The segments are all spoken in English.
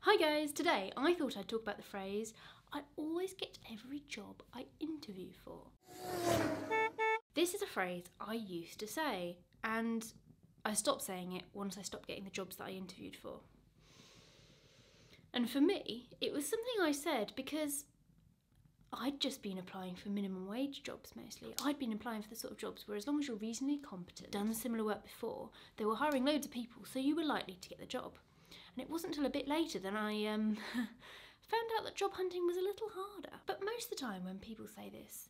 Hi guys, today I thought I'd talk about the phrase, I always get every job I interview for. This is a phrase I used to say, and I stopped saying it once I stopped getting the jobs that I interviewed for. And for me, it was something I said because I'd just been applying for minimum wage jobs mostly. I'd been applying for the sort of jobs where as long as you're reasonably competent, done similar work before, they were hiring loads of people, so you were likely to get the job. And it wasn't until a bit later that I found out that job hunting was a little harder. But most of the time when people say this,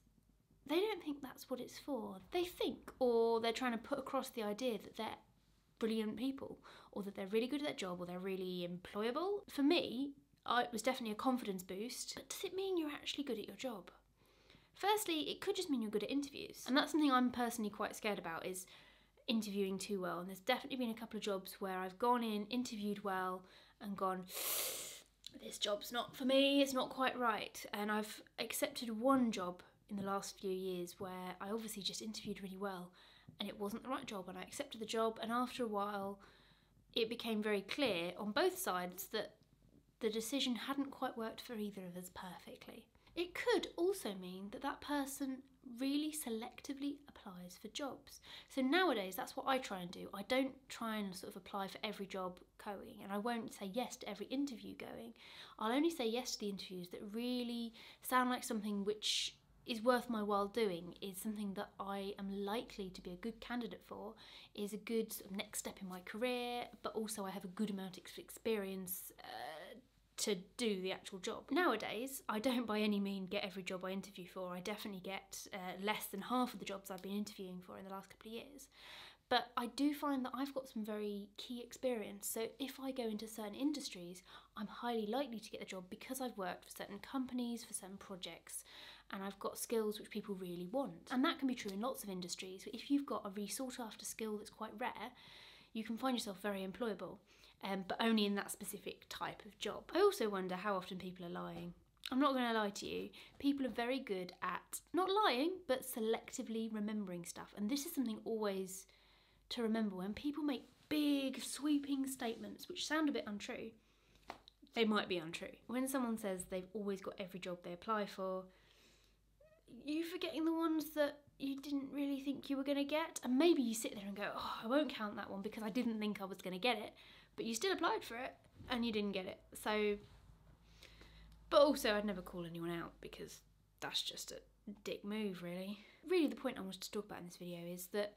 they don't think that's what it's for. They think, or they're trying to put across the idea that they're brilliant people, or that they're really good at their job, or they're really employable. For me, it was definitely a confidence boost. But does it mean you're actually good at your job? Firstly, it could just mean you're good at interviews. And that's something I'm personally quite scared about, is interviewing too well. And there's definitely been a couple of jobs where I've gone in, interviewed well, and gone, this job's not for me, it's not quite right. And I've accepted one job in the last few years where I obviously just interviewed really well and it wasn't the right job, and I accepted the job, and after a while it became very clear on both sides that the decision hadn't quite worked for either of us perfectly. It could also mean that that person really selectively applies for jobs. So nowadays, that's what I try and do. I don't try and sort of apply for every job going, and I won't say yes to every interview going. I'll only say yes to the interviews that really sound like something which is worth my while doing, is something that I am likely to be a good candidate for, is a good sort of next step in my career, but also I have a good amount of experience to do the actual job. Nowadays, I don't by any means get every job I interview for. I definitely get less than half of the jobs I've been interviewing for in the last couple of years. But I do find that I've got some very key experience. So if I go into certain industries, I'm highly likely to get the job because I've worked for certain companies, for certain projects, and I've got skills which people really want. And that can be true in lots of industries. If you've got a really sought after skill that's quite rare, you can find yourself very employable, but only in that specific type of job. I also wonder how often people are lying. I'm not going to lie to you, people are very good at not lying, but selectively remembering stuff. And this is something always to remember. When people make big sweeping statements which sound a bit untrue, they might be untrue. When someone says they've always got every job they apply for, you're forgetting the ones that you didn't really think you were going to get. And maybe you sit there and go, oh, I won't count that one because I didn't think I was going to get it, but you still applied for it and you didn't get it. So, but also I'd never call anyone out because that's just a dick move, really. Really, the point I wanted to talk about in this video is that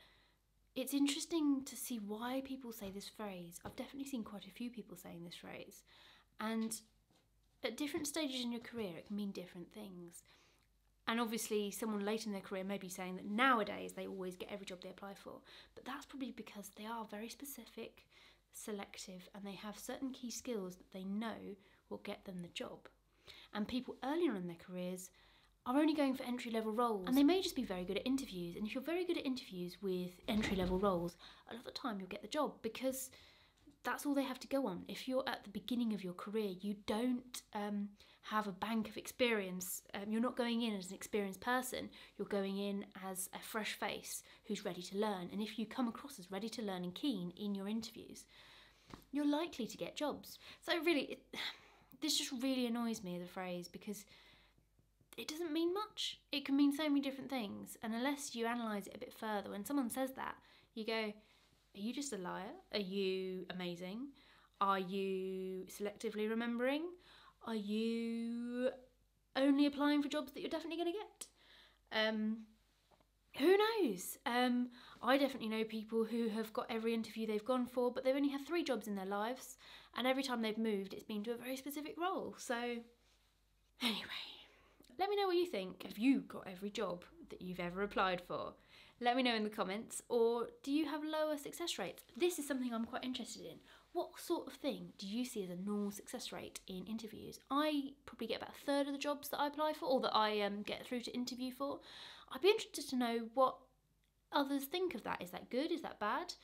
it's interesting to see why people say this phrase. I've definitely seen quite a few people saying this phrase, and at different stages in your career it can mean different things. And obviously someone later in their career may be saying that nowadays they always get every job they apply for, but that's probably because they are very specific, selective, and they have certain key skills that they know will get them the job. And people earlier in their careers are only going for entry-level roles, and they may just be very good at interviews. And if you're very good at interviews with entry-level roles, a lot of the time you'll get the job because that's all they have to go on. If you're at the beginning of your career, you don't have a bank of experience. You're not going in as an experienced person. You're going in as a fresh face who's ready to learn. And if you come across as ready to learn and keen in your interviews, you're likely to get jobs. So really, this just really annoys me as a phrase because it doesn't mean much. It can mean so many different things. And unless you analyse it a bit further, when someone says that, you go, are you just a liar? Are you amazing? Are you selectively remembering? Are you only applying for jobs that you're definitely going to get? Who knows? I definitely know people who have got every interview they've gone for, but they've only had 3 jobs in their lives, and every time they've moved, it's been to a very specific role. So anyway, let me know what you think. Have you got every job that you've ever applied for? Let me know in the comments. Or do you have lower success rates? This is something I'm quite interested in. What sort of thing do you see as a normal success rate in interviews? I probably get about a third of the jobs that I apply for, or that I get through to interview for. I'd be interested to know what others think of that. Is that good? Is that bad?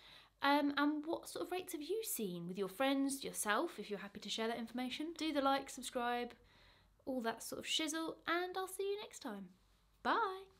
And what sort of rates have you seen with your friends, yourself, if you're happy to share that information? Do the like, subscribe, all that sort of shizzle, and I'll see you next time. Bye!